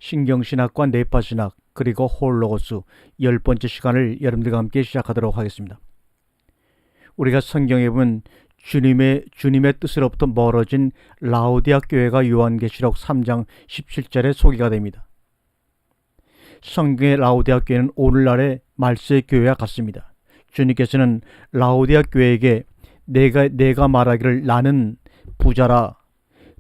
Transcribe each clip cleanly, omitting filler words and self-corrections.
신경신학과 뇌파신학 그리고 홀로고스 10번째 시간을 여러분들과 함께 시작하도록 하겠습니다. 우리가 성경에 보면 주님의 뜻으로부터 멀어진 라오디아 교회가 요한계시록 3장 17절에 소개가 됩니다. 성경의 라오디아 교회는 오늘날의 말세의 교회와 같습니다. 주님께서는 라오디아 교회에게 내가 말하기를 나는 부자라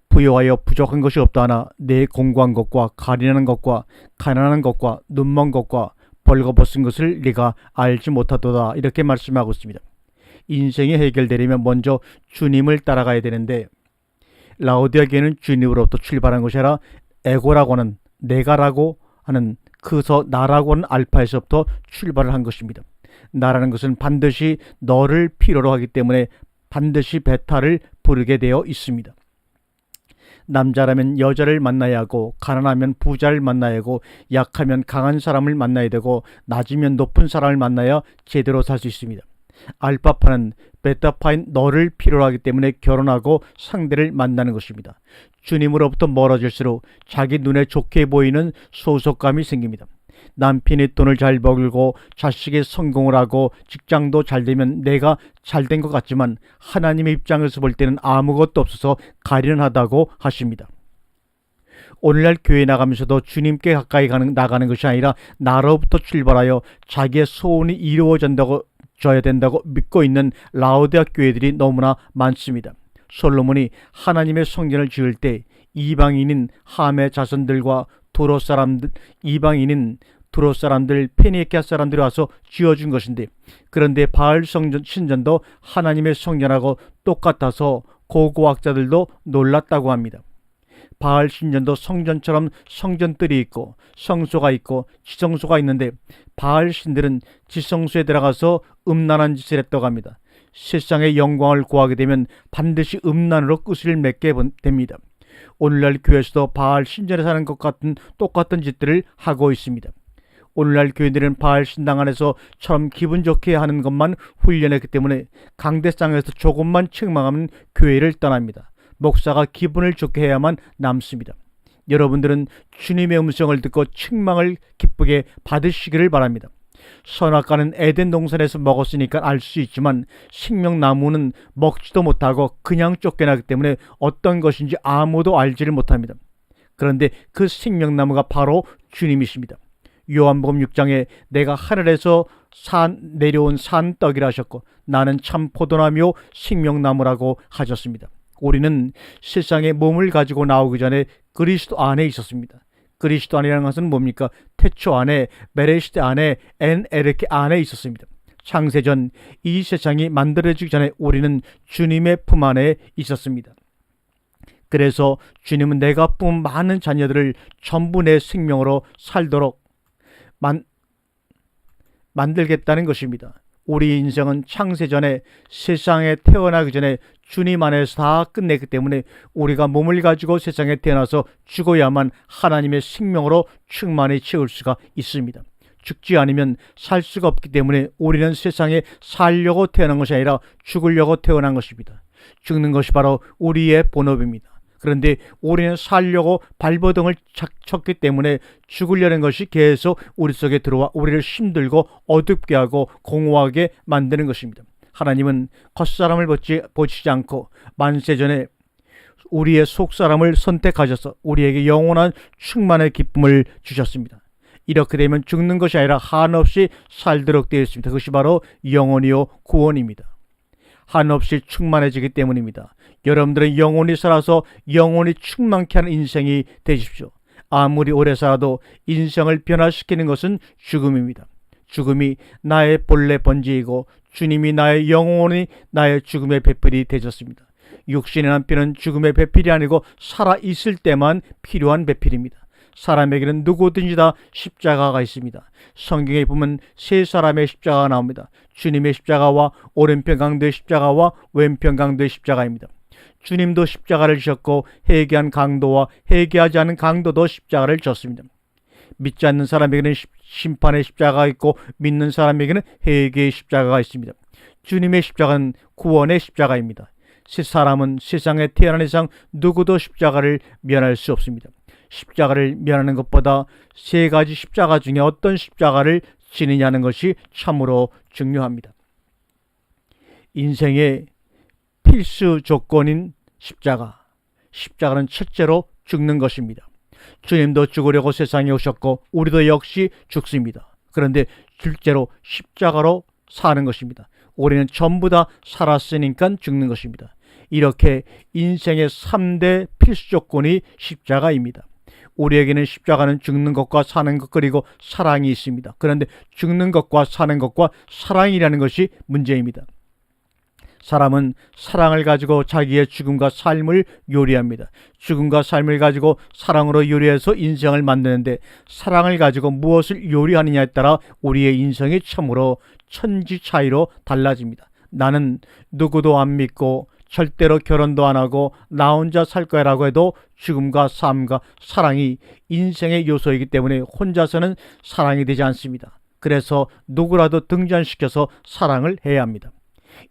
부여하여 부족한 것이 없다 하나 내 공고한 것과 가련한 것과 가난한 것과 눈먼 것과 벌거벗은 것을 네가 알지 못하도다, 이렇게 말씀하고 있습니다. 인생이 해결되려면 먼저 주님을 따라가야 되는데, 라오디아 교회는 주님으로부터 출발한 것이 아니라 에고라고 하는 내가라고 하는 그서 나라고 하는 알파에서부터 출발을 한 것입니다. 나라는 것은 반드시 너를 필요로 하기 때문에 반드시 베타를 부르게 되어 있습니다. 남자라면 여자를 만나야 하고, 가난하면 부자를 만나야 하고, 약하면 강한 사람을 만나야 되고, 낮으면 높은 사람을 만나야 제대로 살 수 있습니다. 알파파는 베타파인 너를 필요로 하기 때문에 결혼하고 상대를 만나는 것입니다. 주님으로부터 멀어질수록 자기 눈에 좋게 보이는 소속감이 생깁니다. 남편이 돈을 잘 벌고 자식이 성공을 하고 직장도 잘 되면 내가 잘된 것 같지만 하나님의 입장에서 볼 때는 아무것도 없어서 가련하다고 하십니다. 오늘날 교회 나가면서도 주님께 가까이 나가는 것이 아니라 나로부터 출발하여 자기의 소원이 이루어져야 된다고 믿고 있는 라오디아 교회들이 너무나 많습니다. 솔로몬이 하나님의 성전을 지을 때 이방인인 함의 자손들과 두로 사람들 페니키아 사람들이 와서 지어준 것인데, 그런데 바알 신전도 하나님의 성전하고 똑같아서 고고학자들도 놀랐다고 합니다. 바알 신전도 성전처럼 성전들이 있고 성소가 있고 지성소가 있는데, 바알 신들은 지성소에 들어가서 음란한 짓을 했다고 합니다. 세상의 영광을 구하게 되면 반드시 음란으로 끝을 맺게 됩니다. 오늘날 교회에서도 바알 신전에 사는 것 같은 똑같은 짓들을 하고 있습니다. 오늘날 교회들은 바알 신당 안에서처럼 기분 좋게 하는 것만 훈련했기 때문에 강대상에서 조금만 책망하면 교회를 떠납니다. 목사가 기분을 좋게 해야만 남습니다. 여러분들은 주님의 음성을 듣고 책망을 기쁘게 받으시기를 바랍니다. 선악과는 에덴 동산에서 먹었으니까 알 수 있지만 생명나무는 먹지도 못하고 그냥 쫓겨나기 때문에 어떤 것인지 아무도 알지를 못합니다. 그런데 그 생명나무가 바로 주님이십니다. 요한복음 6장에 내가 하늘에서 내려온 산떡이라 하셨고 나는 참 포도나무요 생명나무라고 하셨습니다. 우리는 세상에 몸을 가지고 나오기 전에 그리스도 안에 있었습니다. 그리스도 안이라는 것은 뭡니까? 태초 안에, 베레시트 안에, 엔에르케 안에 있었습니다. 창세전 이 세상이 만들어지기 전에 우리는 주님의 품 안에 있었습니다. 그래서 주님은 내가 뿜은 많은 자녀들을 전부 내 생명으로 살도록 만들겠다는 것입니다. 우리 인생은 창세전에 세상에 태어나기 전에 주님 안에서 다 끝냈기 때문에 우리가 몸을 가지고 세상에 태어나서 죽어야만 하나님의 생명으로 충만히 채울 수가 있습니다. 죽지 않으면 살 수가 없기 때문에 우리는 세상에 살려고 태어난 것이 아니라 죽으려고 태어난 것입니다. 죽는 것이 바로 우리의 본업입니다. 그런데 우리는 살려고 발버둥을 쳤기 때문에 죽으려는 것이 계속 우리 속에 들어와 우리를 힘들고 어둡게 하고 공허하게 만드는 것입니다. 하나님은 겉사람을 보시지 않고 만세전에 우리의 속사람을 선택하셔서 우리에게 영원한 충만의 기쁨을 주셨습니다. 이렇게 되면 죽는 것이 아니라 한없이 살도록 되어 있습니다. 그것이 바로 영원이요 구원입니다. 한없이 충만해지기 때문입니다. 여러분들은 영원히 살아서 영원히 충만케 하는 인생이 되십시오. 아무리 오래 살아도 인생을 변화시키는 것은 죽음입니다. 죽음이 나의 본래 번제이고 주님이 나의 영원히 나의 죽음의 배필이 되셨습니다. 육신의 남편은 죽음의 배필이 아니고 살아있을 때만 필요한 배필입니다. 사람에게는 누구든지 다 십자가가 있습니다. 성경에 보면 세 사람의 십자가가 나옵니다. 주님의 십자가와 오른편 강도의 십자가와 왼편 강도의 십자가입니다. 주님도 십자가를 지셨고 회개한 강도와 회개하지 않은 강도도 십자가를 졌습니다. 믿지 않는 사람에게는 심판의 십자가가 있고 믿는 사람에게는 회개의 십자가가 있습니다. 주님의 십자가는 구원의 십자가입니다. 사람은 세상에 태어난 이상 누구도 십자가를 면할 수 없습니다. 십자가를 면하는 것보다 세 가지 십자가 중에 어떤 십자가를 지느냐는 것이 참으로 중요합니다. 인생의 필수 조건인 십자가는 첫째로 죽는 것입니다. 주님도 죽으려고 세상에 오셨고 우리도 역시 죽습니다. 그런데 둘째로 십자가로 사는 것입니다. 우리는 전부 다 살았으니까 죽는 것입니다. 이렇게 인생의 3대 필수 조건이 십자가입니다. 우리에게는 십자가는 죽는 것과 사는 것 그리고 사랑이 있습니다. 그런데 죽는 것과 사는 것과 사랑이라는 것이 문제입니다. 사람은 사랑을 가지고 자기의 죽음과 삶을 요리합니다. 죽음과 삶을 가지고 사랑으로 요리해서 인생을 만드는데 사랑을 가지고 무엇을 요리하느냐에 따라 우리의 인생이 참으로 천지 차이로 달라집니다. 나는 누구도 안 믿고 절대로 결혼도 안 하고 나 혼자 살 거라고 해도 죽음과 삶과 사랑이 인생의 요소이기 때문에 혼자서는 사랑이 되지 않습니다. 그래서 누구라도 등장시켜서 사랑을 해야 합니다.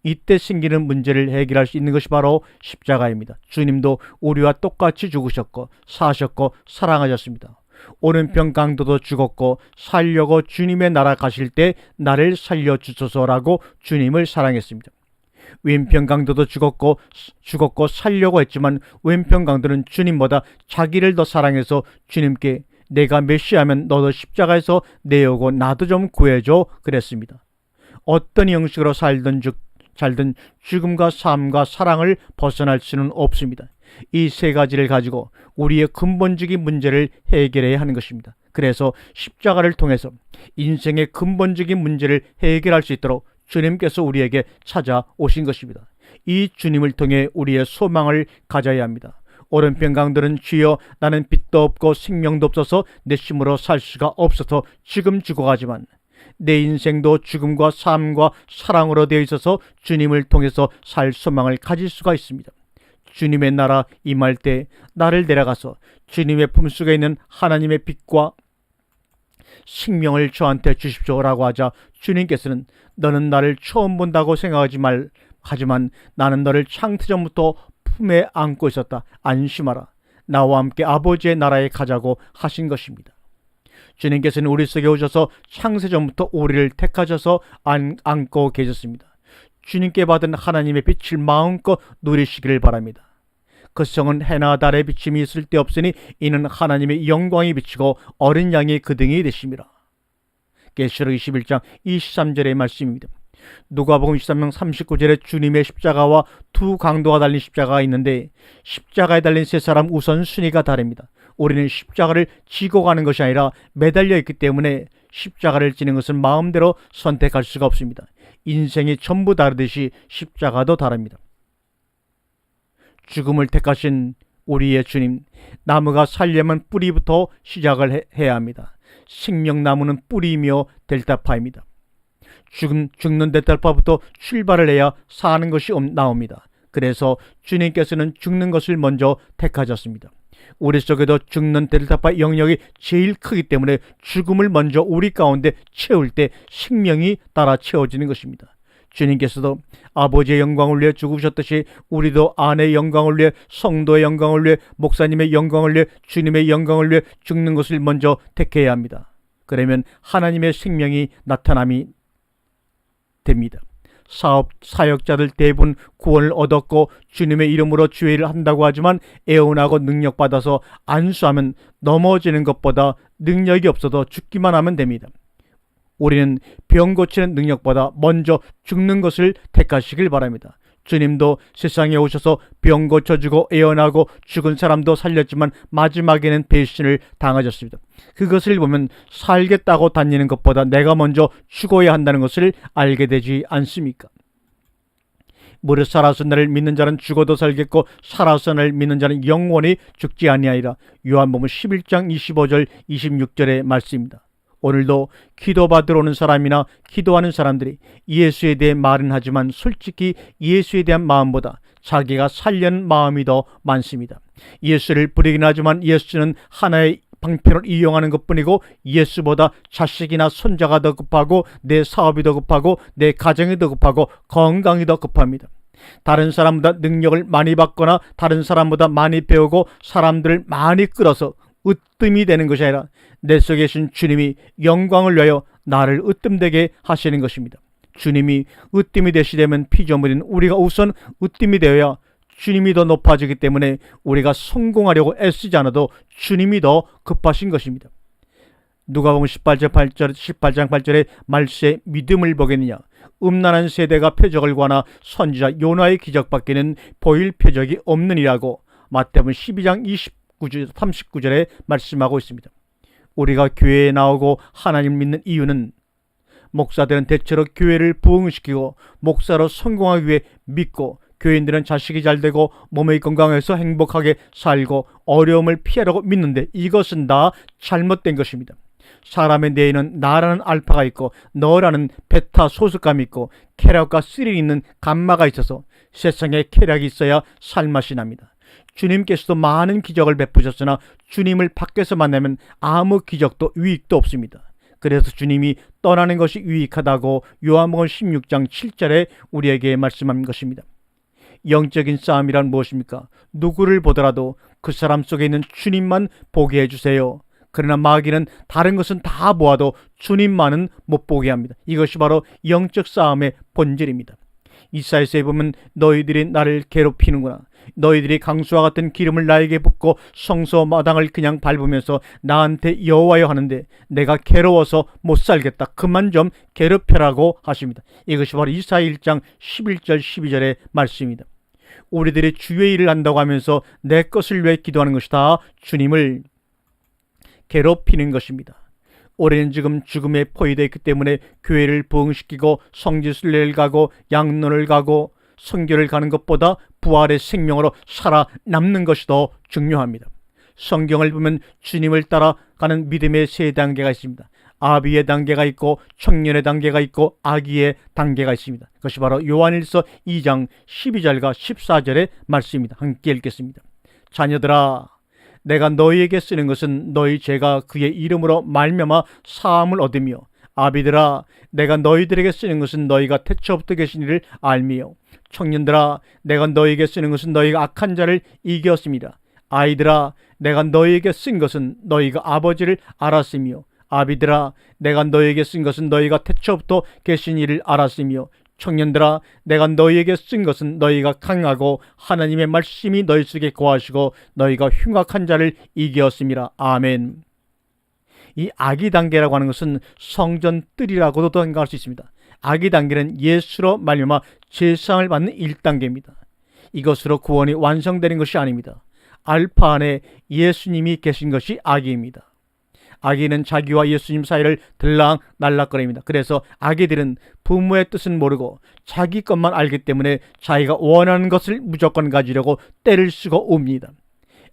이때 생기는 문제를 해결할 수 있는 것이 바로 십자가입니다. 주님도 우리와 똑같이 죽으셨고 사셨고 사랑하셨습니다. 오른편 강도도 죽었고 살려고 주님의 나라 가실 때 나를 살려주소서라고 주님을 사랑했습니다. 왼편 강도도 죽었고 살려고 했지만 왼편 강도는 주님보다 자기를 더 사랑해서 주님께 내가 메시아면 너도 십자가에서 내어오고 나도 좀 구해줘 그랬습니다. 어떤 형식으로 살든 죽음과 삶과 사랑을 벗어날 수는 없습니다. 이 세 가지를 가지고 우리의 근본적인 문제를 해결해야 하는 것입니다. 그래서 십자가를 통해서 인생의 근본적인 문제를 해결할 수 있도록 주님께서 우리에게 찾아오신 것입니다. 이 주님을 통해 우리의 소망을 가져야 합니다. 오른편 강도는 주여 나는 빛도 없고 생명도 없어서 내 힘으로 살 수가 없어서 지금 죽어가지만 내 인생도 죽음과 삶과 사랑으로 되어 있어서 주님을 통해서 살 소망을 가질 수가 있습니다. 주님의 나라 임할 때 나를 데려가서 주님의 품속에 있는 하나님의 빛과 생명을 저한테 주십시오라고 하자 주님께서는 너는 나를 처음 본다고 생각하지 하지만 나는 너를 창세전부터 품에 안고 있었다. 안심하라. 나와 함께 아버지의 나라에 가자고 하신 것입니다. 주님께서는 우리 속에 오셔서 창세전부터 우리를 택하셔서 안고 계셨습니다. 주님께 받은 하나님의 빛을 마음껏 누리시기를 바랍니다. 그 성은 해나 달의 비침이 쓸데없으니 이는 하나님의 영광이 비치고 어린 양의 그 등이 되심이라. 계시록 21장 23절의 말씀입니다. 누가복음 23장 39절에 주님의 십자가와 두 강도가 달린 십자가가 있는데 십자가에 달린 세 사람 우선순위가 다릅니다. 우리는 십자가를 지고 가는 것이 아니라 매달려 있기 때문에 십자가를 지는 것은 마음대로 선택할 수가 없습니다. 인생이 전부 다르듯이 십자가도 다릅니다. 죽음을 택하신 우리의 주님, 나무가 살려면 뿌리부터 시작을 해야 합니다. 생명나무는 뿌리이며 델타파입니다. 죽는 델타파부터 출발을 해야 사는 것이 나옵니다. 그래서 주님께서는 죽는 것을 먼저 택하셨습니다. 우리 속에도 죽는 델타파 영역이 제일 크기 때문에 죽음을 먼저 우리 가운데 채울 때 생명이 따라 채워지는 것입니다. 주님께서도 아버지의 영광을 위해 죽으셨듯이 우리도 아내의 영광을 위해, 성도의 영광을 위해, 목사님의 영광을 위해, 주님의 영광을 위해 죽는 것을 먼저 택해야 합니다. 그러면 하나님의 생명이 나타남이 됩니다. 사역자들 대부분 구원을 얻었고 주님의 이름으로 주의를 한다고 하지만 애원하고 능력받아서 안수하면 넘어지는 것보다 능력이 없어도 죽기만 하면 됩니다. 우리는 병 고치는 능력보다 먼저 죽는 것을 택하시길 바랍니다. 주님도 세상에 오셔서 병 고쳐주고 애원하고 죽은 사람도 살렸지만 마지막에는 배신을 당하셨습니다. 그것을 보면 살겠다고 다니는 것보다 내가 먼저 죽어야 한다는 것을 알게 되지 않습니까? 무릇 살아서 나를 믿는 자는 죽어도 살겠고 살아서 나를 믿는 자는 영원히 죽지 아니하리라. 요한복음 11장 25절 26절의 말씀입니다. 오늘도 기도받으러 오는 사람이나 기도하는 사람들이 예수에 대해 말은 하지만 솔직히 예수에 대한 마음보다 자기가 살려는 마음이 더 많습니다. 예수를 부르긴 하지만 예수는 하나의 방편을 이용하는 것뿐이고 예수보다 자식이나 손자가 더 급하고 내 사업이 더 급하고 내 가정이 더 급하고 건강이 더 급합니다. 다른 사람보다 능력을 많이 받거나 다른 사람보다 많이 배우고 사람들을 많이 끌어서 으뜸이 되는 것이 아니라 내 속에 계신 주님이 영광을 위하여 나를 으뜸되게 하시는 것입니다. 주님이 으뜸이 되시려면 피조물인 우리가 우선 으뜸이 되어야 주님이 더 높아지기 때문에 우리가 성공하려고 애쓰지 않아도 주님이 더 급하신 것입니다. 누가복음 18장 8절에 말세에 믿음을 보겠느냐. 음란한 세대가 표적을 구하나 선지자 요나의 기적밖에는 보일 표적이 없느니라고 마태복음 12장 39절에 말씀하고 있습니다. 우리가 교회에 나오고 하나님을 믿는 이유는 목사들은 대체로 교회를 부흥시키고 목사로 성공하기 위해 믿고, 교인들은 자식이 잘되고 몸의 건강해서 행복하게 살고 어려움을 피하려고 믿는데 이것은 다 잘못된 것입니다. 사람의 뇌에는 나라는 알파가 있고 너라는 베타 소속감이 있고 쾌락과 스릴이 있는 감마가 있어서 세상에 쾌락이 있어야 살맛이 납니다. 주님께서도 많은 기적을 베푸셨으나 주님을 밖에서 만나면 아무 기적도 유익도 없습니다. 그래서 주님이 떠나는 것이 유익하다고 요한복음 16장 7절에 우리에게 말씀한 것입니다. 영적인 싸움이란 무엇입니까? 누구를 보더라도 그 사람 속에 있는 주님만 보게 해주세요. 그러나 마귀는 다른 것은 다 보아도 주님만은 못 보게 합니다. 이것이 바로 영적 싸움의 본질입니다. 이사야서에 보면 너희들이 나를 괴롭히는구나. 너희들이 강수와 같은 기름을 나에게 붓고 성소 마당을 그냥 밟으면서 나한테 여호와여 하는데 내가 괴로워서 못 살겠다. 그만 좀 괴롭혀라고 하십니다. 이것이 바로 이사야 1장 11절 12절의 말씀입니다. 우리들이 주의 일을 한다고 하면서 내 것을 위해 기도하는 것이 다 주님을 괴롭히는 것입니다. 올해는 지금 죽음에 포위되어 있기 때문에 교회를 부흥시키고 성지순례를 가고 양론을 가고 선교를 가는 것보다 부활의 생명으로 살아남는 것이 더 중요합니다. 성경을 보면 주님을 따라가는 믿음의 세 단계가 있습니다. 아비의 단계가 있고 청년의 단계가 있고 아기의 단계가 있습니다. 그것이 바로 요한일서 2장 12절과 14절의 말씀입니다. 함께 읽겠습니다. 자녀들아, 내가 너희에게 쓰는 것은 너희 죄가 그의 이름으로 말미암아 사함을 얻으며, 아비들아, 내가 너희들에게 쓰는 것은 너희가 태초부터 계신 이를 알미요, 청년들아, 내가 너희에게 쓰는 것은 너희가 악한 자를 이겼습니다. 아이들아, 내가 너희에게 쓴 것은 너희가 아버지를 알았으며, 아비들아, 내가 너희에게 쓴 것은 너희가 태초부터 계신 이를 알았으며, 청년들아, 내가 너희에게 쓴 것은 너희가 강하고 하나님의 말씀이 너희 속에 거하시고 너희가 흉악한 자를 이겼습니다. 아멘. 이 아기 단계라고 하는 것은 성전 뜰이라고도 생각할 수 있습니다. 아기 단계는 예수로 말미암아 제사함을 받는 1단계입니다. 이것으로 구원이 완성되는 것이 아닙니다. 알파 안에 예수님이 계신 것이 아기입니다. 아기는 자기와 예수님 사이를 들락날락거립니다. 그래서 아기들은 부모의 뜻은 모르고 자기 것만 알기 때문에 자기가 원하는 것을 무조건 가지려고 때를 쓰고 옵니다.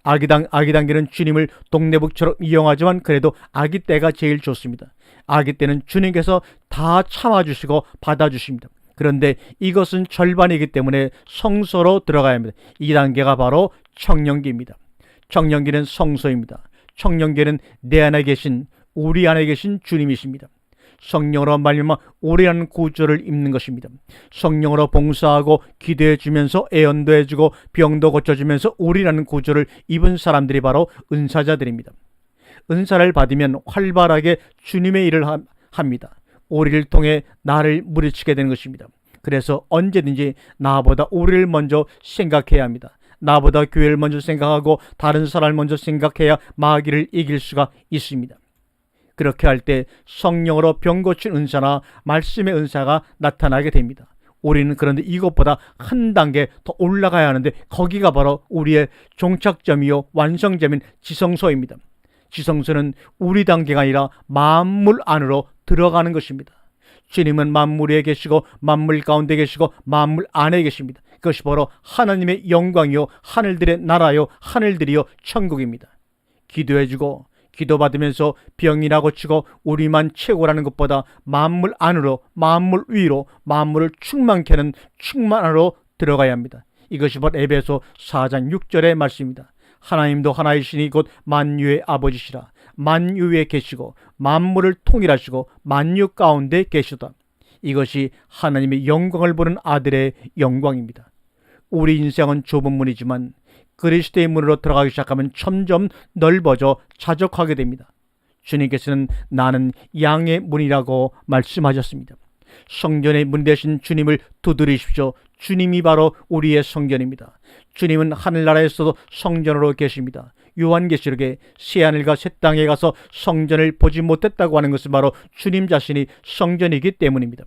아기 단계는 주님을 동네북처럼 이용하지만 그래도 아기 때가 제일 좋습니다. 아기 때는 주님께서 다 참아주시고 받아주십니다. 그런데 이것은 절반이기 때문에 성소로 들어가야 합니다. 이 단계가 바로 청년기입니다. 청년기는 성소입니다. 청년기는 내 안에 계신, 우리 안에 계신 주님이십니다. 성령으로 말미암아 우리라는 구조를 입는 것입니다. 성령으로 봉사하고 기도해 주면서 애언도 해주고 병도 고쳐주면서 우리라는 구조를 입은 사람들이 바로 은사자들입니다. 은사를 받으면 활발하게 주님의 일을 합니다. 우리를 통해 나를 물리치게 되는 것입니다. 그래서 언제든지 나보다 우리를 먼저 생각해야 합니다. 나보다 교회를 먼저 생각하고 다른 사람을 먼저 생각해야 마귀를 이길 수가 있습니다. 그렇게 할 때 성령으로 병 고친 은사나 말씀의 은사가 나타나게 됩니다. 우리는 그런데 이것보다 한 단계 더 올라가야 하는데 거기가 바로 우리의 종착점이요 완성점인 지성소입니다. 지성소는 우리 단계가 아니라 만물 안으로 들어가는 것입니다. 주님은 만물 위에 계시고 만물 가운데 계시고 만물 안에 계십니다. 그것이 바로 하나님의 영광이요 하늘들의 나라요 하늘들이요 천국입니다. 기도해주고 기도받으면서 병이나 고치고 우리만 최고라는 것보다 만물 안으로 만물 위로 만물을 충만케 하는 충만으로 들어가야 합니다. 이것이 바로 에베소 4장 6절의 말씀입니다. 하나님도 하나이시니 곧 만유의 아버지시라. 만유에 계시고 만물을 통일하시고 만유 가운데 계시다. 이것이 하나님의 영광을 보는 아들의 영광입니다. 우리 인생은 좁은 문이지만 그리스도의 문으로 들어가기 시작하면 점점 넓어져 자족하게 됩니다. 주님께서는 나는 양의 문이라고 말씀하셨습니다. 성전의 문 대신 주님을 두드리십시오. 주님이 바로 우리의 성전입니다. 주님은 하늘나라에서도 성전으로 계십니다. 요한계시록에 새하늘과 새 땅에 가서 성전을 보지 못했다고 하는 것은 바로 주님 자신이 성전이기 때문입니다.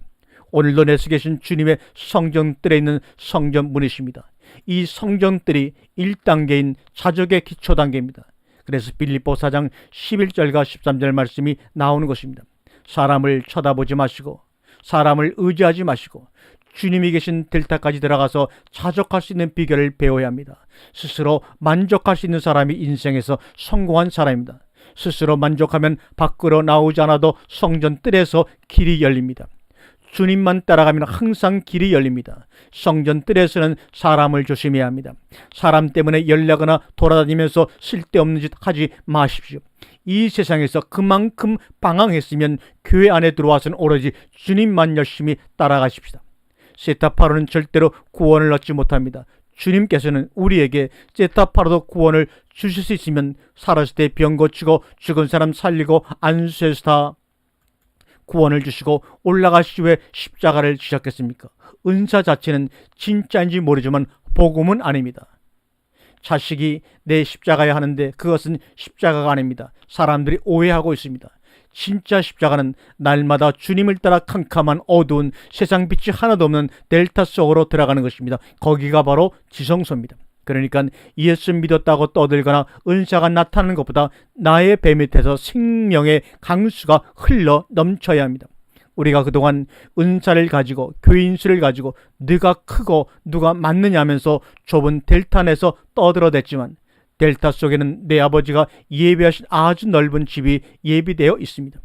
오늘도 내서 계신 주님의 성전뜰에 있는 성전문이십니다. 이 성전뜰이 1단계인 자족의 기초 단계입니다. 그래서 빌립보 4장 11절과 13절 말씀이 나오는 것입니다. 사람을 쳐다보지 마시고 사람을 의지하지 마시고 주님이 계신 델타까지 들어가서 자족할 수 있는 비결을 배워야 합니다. 스스로 만족할 수 있는 사람이 인생에서 성공한 사람입니다. 스스로 만족하면 밖으로 나오지 않아도 성전 뜰에서 길이 열립니다. 주님만 따라가면 항상 길이 열립니다. 성전 뜰에서는 사람을 조심해야 합니다. 사람 때문에 열나거나 돌아다니면서 쓸데없는 짓 하지 마십시오. 이 세상에서 그만큼 방황했으면 교회 안에 들어와서는 오로지 주님만 열심히 따라가십시다. 세타파로는 절대로 구원을 얻지 못합니다. 주님께서는 우리에게 세타파로도 구원을 주실 수 있으면 살았을 때 병 고치고 죽은 사람 살리고 안수해서 다 구원을 주시고 올라가시 후에 십자가를 지셨겠습니까? 은사 자체는 진짜인지 모르지만 복음은 아닙니다. 자식이 내 십자가야 하는데 그것은 십자가가 아닙니다. 사람들이 오해하고 있습니다. 진짜 십자가는 날마다 주님을 따라 캄캄한 어두운 세상 빛이 하나도 없는 델타 속으로 들어가는 것입니다. 거기가 바로 지성소입니다. 그러니까 예수 믿었다고 떠들거나 은사가 나타나는 것보다 나의 배 밑에서 생명의 강수가 흘러 넘쳐야 합니다. 우리가 그동안 은사를 가지고 교인수를 가지고 누가 크고 누가 맞느냐 하면서 좁은 델타 내에서 떠들어댔지만 델타 속에는 내 아버지가 예비하신 아주 넓은 집이 예비되어 있습니다.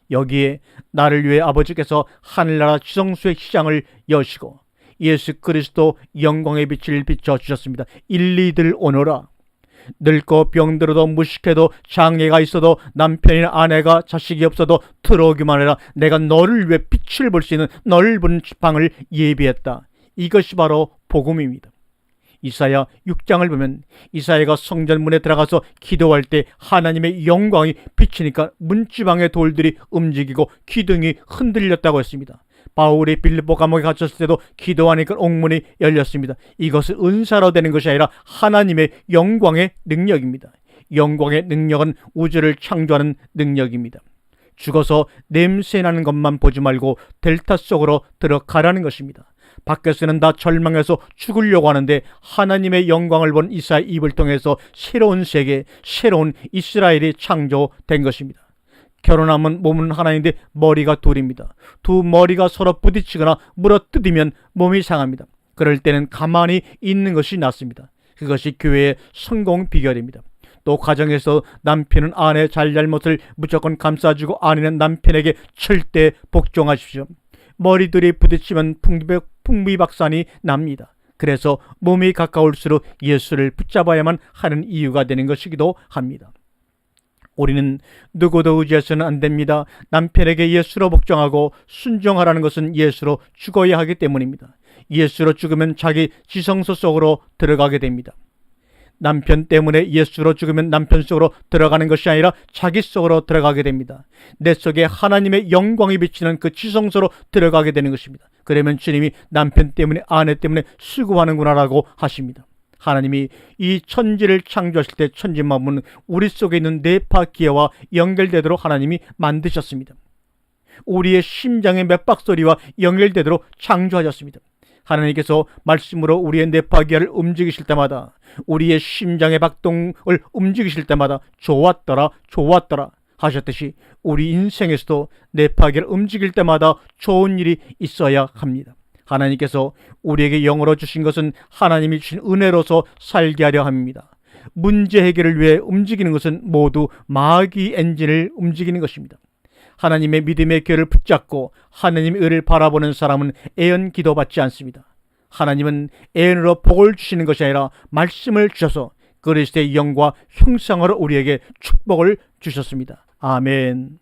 여기에 나를 위해 아버지께서 하늘나라 지성소의 시장을 여시고 예수 그리스도 영광의 빛을 비춰주셨습니다. 일리들 오너라. 늙고 병들어도 무식해도 장애가 있어도 남편이나 아내가 자식이 없어도 들어오기만 해라. 내가 너를 위해 빛을 볼 수 있는 넓은 방을 예비했다. 이것이 바로 복음입니다. 이사야 6장을 보면 이사야가 성전문에 들어가서 기도할 때 하나님의 영광이 비치니까 문지방의 돌들이 움직이고 기둥이 흔들렸다고 했습니다. 바울이 빌립보 감옥에 갇혔을 때도 기도하니까 옥문이 열렸습니다. 이것은 은사로 되는 것이 아니라 하나님의 영광의 능력입니다. 영광의 능력은 우주를 창조하는 능력입니다. 죽어서 냄새나는 것만 보지 말고 델타 속으로 들어가라는 것입니다. 밖에서는 다 절망해서 죽으려고 하는데 하나님의 영광을 본 이사야 입을 통해서 새로운 세계, 새로운 이스라엘이 창조된 것입니다. 결혼하면 몸은 하나인데 머리가 둘입니다. 두 머리가 서로 부딪히거나 물어뜯으면 몸이 상합니다. 그럴 때는 가만히 있는 것이 낫습니다. 그것이 교회의 성공 비결입니다. 또 가정에서 남편은 아내의 잘잘못을 무조건 감싸주고 아내는 남편에게 절대 복종하십시오. 머리들이 부딪히면 풍비박산이 납니다. 그래서 몸이 가까울수록 예수를 붙잡아야만 하는 이유가 되는 것이기도 합니다. 우리는 누구도 의지해서는 안 됩니다. 남편에게 예수로 복종하고 순종하라는 것은 예수로 죽어야 하기 때문입니다. 예수로 죽으면 자기 지성소 속으로 들어가게 됩니다. 남편 때문에 예수로 죽으면 남편 속으로 들어가는 것이 아니라 자기 속으로 들어가게 됩니다. 내 속에 하나님의 영광이 비치는 그 지성소로 들어가게 되는 것입니다. 그러면 주님이 남편 때문에 아내 때문에 수고하는구나 라고 하십니다. 하나님이 이 천지를 창조하실 때 천지만물은 우리 속에 있는 뇌파 기회와 연결되도록 하나님이 만드셨습니다. 우리의 심장의 맥박소리와 연결되도록 창조하셨습니다. 하나님께서 말씀으로 우리의 뇌파기를 움직이실 때마다 우리의 심장의 박동을 움직이실 때마다 좋았더라 좋았더라 하셨듯이 우리 인생에서도 뇌파기를 움직일 때마다 좋은 일이 있어야 합니다. 하나님께서 우리에게 영으로 주신 것은 하나님이 주신 은혜로서 살게 하려 합니다. 문제 해결을 위해 움직이는 것은 모두 마귀 엔진을 움직이는 것입니다. 하나님의 믿음의 교회를 붙잡고 하나님의 의를 바라보는 사람은 애연 기도받지 않습니다. 하나님은 애연으로 복을 주시는 것이 아니라 말씀을 주셔서 그리스도의 영과 형상으로 우리에게 축복을 주셨습니다. 아멘.